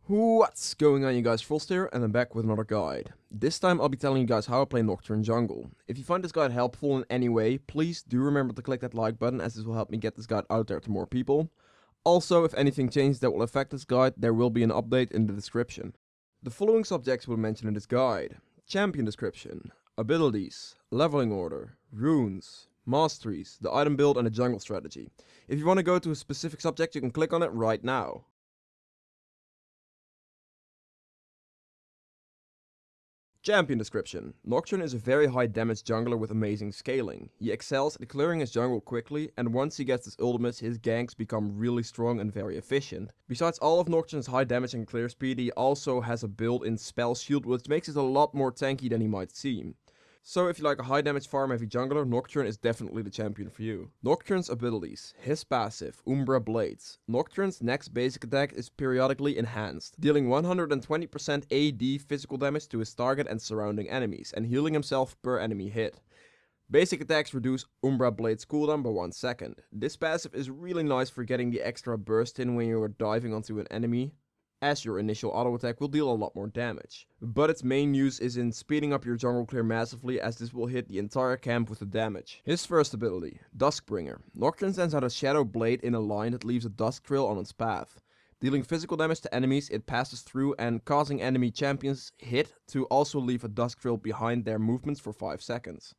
What's going on, you guys? Frost here, and I'm back with another guide. This time I'll be telling you guys how I play Nocturne jungle. If you find this guide helpful in any way, please do remember to click that like button, as this will help me get this guide out there to more people. Also, if anything changes that will affect this guide, there will be an update in the description. The following subjects will mention in this guide: champion description, abilities, leveling order, runes, masteries, the item build, and the jungle strategy. If you want to go to a specific subject, you can click on it right now. Champion description. Nocturne is a very high damage jungler with amazing scaling. He excels at clearing his jungle quickly, and once he gets his ultimates, his ganks become really strong and very efficient. Besides all of Nocturne's high damage and clear speed, he also has a built-in spell shield, which makes it a lot more tanky than he might seem. So if you like a high damage farm heavy jungler, Nocturne is definitely the champion for you. Nocturne's abilities. His passive, Umbra Blades. Nocturne's next basic attack is periodically enhanced, dealing 120% AD physical damage to his target and surrounding enemies, and healing himself per enemy hit. Basic attacks reduce Umbra Blades cooldown by 1 second. This passive is really nice for getting the extra burst in when you are diving onto an enemy, as your initial auto attack will deal a lot more damage. But its main use is in speeding up your jungle clear massively, as this will hit the entire camp with the damage. His first ability, Duskbringer. Nocturne sends out a shadow blade in a line that leaves a dusk trail on its path. Dealing physical damage to enemies, it passes through and causing enemy champions hit to also leave a dusk trail behind their movements for 5 seconds.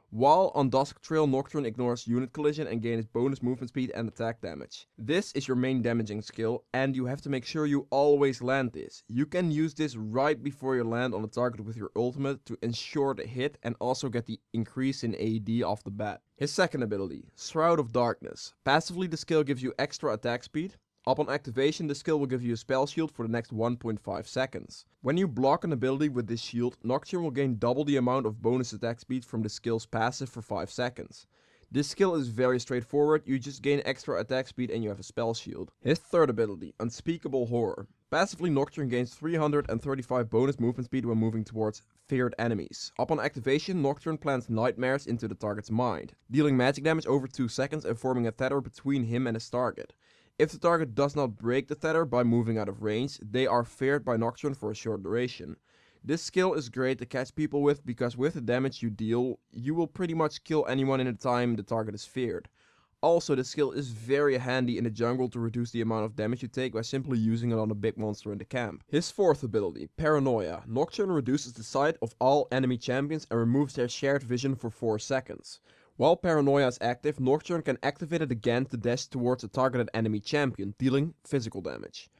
While on Dusk Trail, Nocturne ignores unit collision and gains bonus movement speed and attack damage. This is your main damaging skill, and you have to make sure you always land this. You can use this right before you land on the target with your ultimate to ensure the hit and also get the increase in AD off the bat. His second ability, Shroud of Darkness. Passively, the skill gives you extra attack speed. Upon activation, the skill will give you a spell shield for the next 1.5 seconds. When you block an ability with this shield, Nocturne will gain double the amount of bonus attack speed from the skill's passive for 5 seconds. This skill is very straightforward, you just gain extra attack speed and you have a spell shield. His third ability, Unspeakable Horror. Passively, Nocturne gains 335 bonus movement speed when moving towards feared enemies. Upon activation, Nocturne plants nightmares into the target's mind, dealing magic damage over 2 seconds and forming a tether between him and his target. If the target does not break the tether by moving out of range, they are feared by Nocturne for a short duration. This skill is great to catch people with, because with the damage you deal, you will pretty much kill anyone in the time the target is feared. Also, this skill is very handy in the jungle to reduce the amount of damage you take by simply using it on a big monster in the camp. His fourth ability, Paranoia. Nocturne reduces the sight of all enemy champions and removes their shared vision for 4 seconds. While Paranoia is active, Nocturne can activate it again to dash towards a targeted enemy champion, dealing physical damage.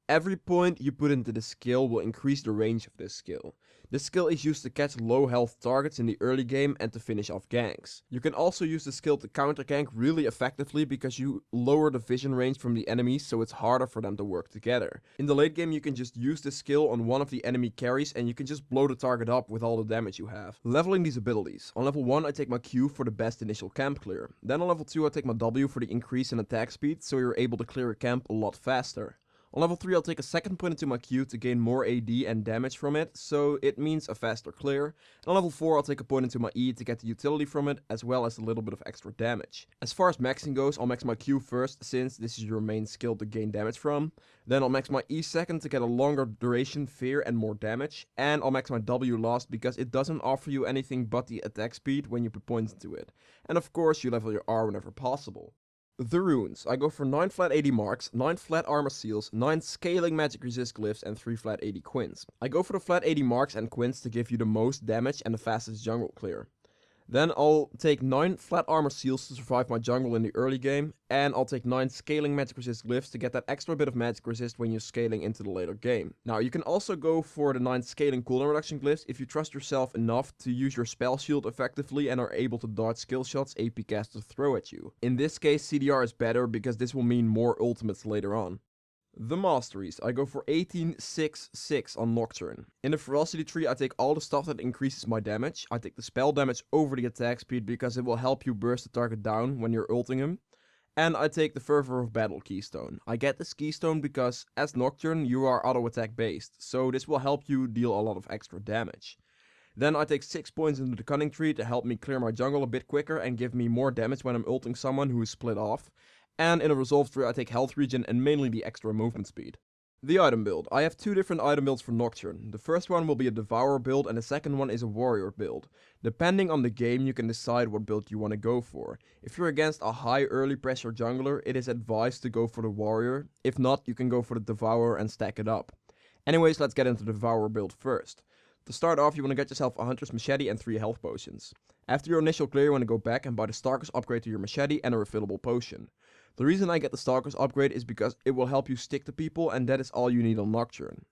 Every point you put into the skill will increase the range of this skill. This skill is used to catch low health targets in the early game and to finish off ganks. You can also use the skill to counter gank really effectively, because you lower the vision range from the enemies, so it's harder for them to work together. In the late game, you can just use this skill on one of the enemy carries and you can just blow the target up with all the damage you have. Leveling these abilities. On level 1 I take my Q for the best initial camp clear. Then on level 2 I take my W for the increase in attack speed, so you're able to clear a camp a lot faster. On level 3 I'll take a second point into my Q to gain more AD and damage from it, so it means a faster clear. And on level 4 I'll take a point into my E to get the utility from it, as well as a little bit of extra damage. As far as maxing goes, I'll max my Q first, since this is your main skill to gain damage from. Then I'll max my E second to get a longer duration, fear, and more damage. And I'll max my W last, because it doesn't offer you anything but the attack speed when you put points into it. And of course you level your R whenever possible. The runes. I go for 9 flat 80 marks, 9 flat armor seals, 9 scaling magic resist glyphs, and 3 flat 80 quints. I go for the flat 80 marks and quints to give you the most damage and the fastest jungle clear. Then I'll take 9 flat armor seals to survive my jungle in the early game, and I'll take 9 scaling magic resist glyphs to get that extra bit of magic resist when you're scaling into the later game. Now you can also go for the 9 scaling cooldown reduction glyphs if you trust yourself enough to use your spell shield effectively and are able to dodge skill shots AP casters throw at you. In this case CDR is better, because this will mean more ultimates later on. The Masteries. I go for 18-6-6 on Nocturne. In the Ferocity tree I take all the stuff that increases my damage. I take the spell damage over the attack speed, because it will help you burst the target down when you're ulting him. And I take the Fervor of Battle Keystone. I get this keystone because as Nocturne you are auto attack based, so this will help you deal a lot of extra damage. Then I take 6 points into the Cunning tree to help me clear my jungle a bit quicker and give me more damage when I'm ulting someone who is split off. And in a Resolve tree I take health regen and mainly the extra movement speed. The item build. I have two different item builds for Nocturne. The first one will be a Devourer build and the second one is a Warrior build. Depending on the game, you can decide what build you want to go for. If you're against a high early pressure jungler, it is advised to go for the Warrior. If not, you can go for the Devourer and stack it up. Anyways, let's get into the Devourer build first. To start off, you want to get yourself a Hunter's Machete and 3 health potions. After your initial clear, you want to go back and buy the Stalker's upgrade to your machete and a refillable potion. The reason I get the Stalker's upgrade is because it will help you stick to people, and that is all you need on Nocturne.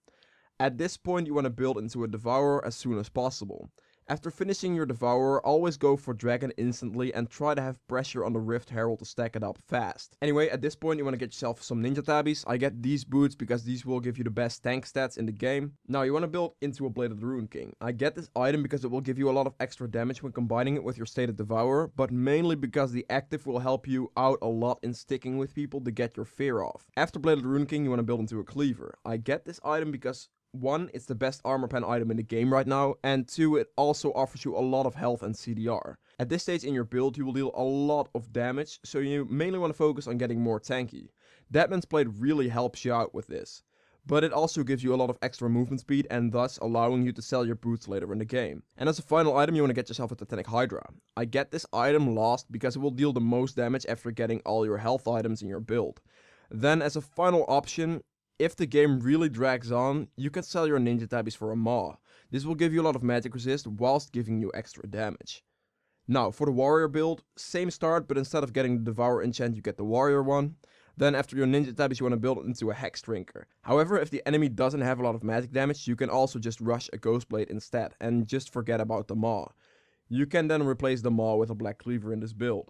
At this point, you want to build into a Devourer as soon as possible. After finishing your Devourer, always go for Dragon instantly and try to have pressure on the Rift Herald to stack it up fast. Anyway, at this point you want to get yourself some Ninja Tabbies. I get these boots because these will give you the best tank stats in the game. Now you want to build into a Blade of the Rune King. I get this item because it will give you a lot of extra damage when combining it with your stated Devourer, but mainly because the active will help you out a lot in sticking with people to get your fear off. After Blade of the Rune King, you want to build into a Cleaver. I get this item because 1, it's the best armor pen item in the game right now, and 2, it also offers you a lot of health and CDR. At this stage in your build, you will deal a lot of damage, so you mainly want to focus on getting more tanky. Deadman's Blade really helps you out with this, but it also gives you a lot of extra movement speed and thus allowing you to sell your boots later in the game. And as a final item, you want to get yourself a Titanic Hydra. I get this item last because it will deal the most damage after getting all your health items in your build. Then as a final option, if the game really drags on, you can sell your Ninja Tabbies for a Maw. This will give you a lot of magic resist whilst giving you extra damage. Now, for the Warrior build, same start, but instead of getting the Devourer enchant, you get the Warrior one. Then after your Ninja Tabbies, you want to build it into a Hex Drinker. However, if the enemy doesn't have a lot of magic damage, you can also just rush a Ghost Blade instead, and just forget about the Maw. You can then replace the Maw with a Black Cleaver in this build.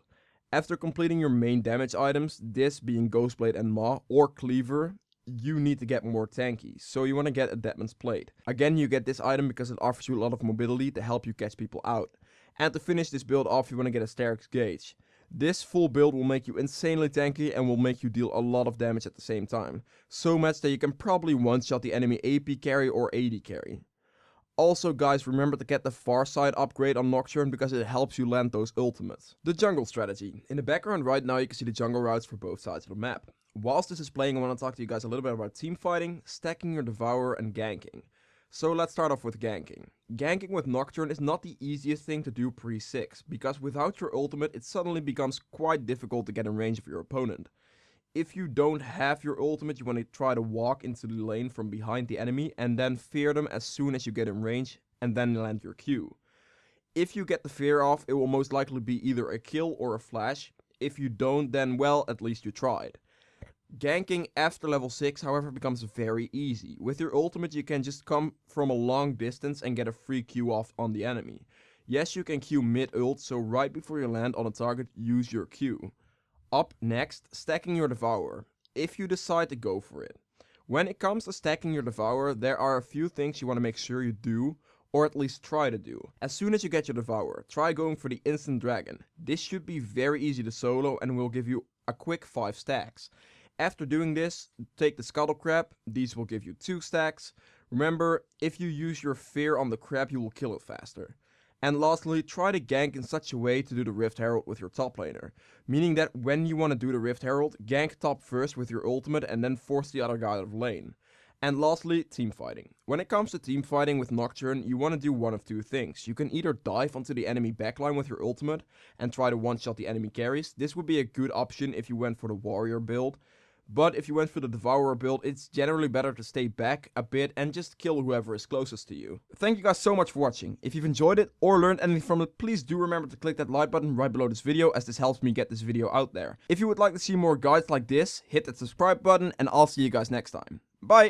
After completing your main damage items, this being Ghost Blade and Maw, or Cleaver, you need to get more tanky, so you want to get a Deadman's Plate. Again, you get this item because it offers you a lot of mobility to help you catch people out. And to finish this build off, you want to get a Sterix Gauge. This full build will make you insanely tanky and will make you deal a lot of damage at the same time. So much that you can probably one-shot the enemy AP carry or AD carry. Also guys, remember to get the Farsight upgrade on Nocturne because it helps you land those ultimates. The jungle strategy. In the background right now you can see the jungle routes for both sides of the map. Whilst this is playing, I want to talk to you guys a little bit about team fighting, stacking your Devourer and ganking. So let's start off with ganking. Ganking with Nocturne is not the easiest thing to do pre-6, because without your ultimate it suddenly becomes quite difficult to get in range of your opponent. If you don't have your ultimate, you want to try to walk into the lane from behind the enemy and then fear them as soon as you get in range and then land your Q. If you get the fear off, it will most likely be either a kill or a flash. If you don't, then well, at least you tried. Ganking after level 6 however becomes very easy. With your ultimate you can just come from a long distance and get a free Q off on the enemy. Yes, you can Q mid-ult, so right before you land on a target, use your Q. Up next, stacking your Devourer, if you decide to go for it. When it comes to stacking your Devourer, there are a few things you want to make sure you do, or at least try to do. As soon as you get your Devourer, try going for the instant dragon. This should be very easy to solo and will give you a quick 5 stacks. After doing this, take the Scuttle Crab, these will give you 2 stacks. Remember, if you use your fear on the crab, you will kill it faster. And lastly, try to gank in such a way to do the Rift Herald with your top laner. Meaning that when you want to do the Rift Herald, gank top first with your ultimate and then force the other guy out of lane. And lastly, teamfighting. When it comes to teamfighting with Nocturne, you want to do one of two things. You can either dive onto the enemy backline with your ultimate and try to one-shot the enemy carries. This would be a good option if you went for the Warrior build. But if you went for the Devourer build, it's generally better to stay back a bit and just kill whoever is closest to you. Thank you guys so much for watching. If you've enjoyed it or learned anything from it, please do remember to click that like button right below this video, as this helps me get this video out there. If you would like to see more guides like this, hit that subscribe button and I'll see you guys next time. Bye!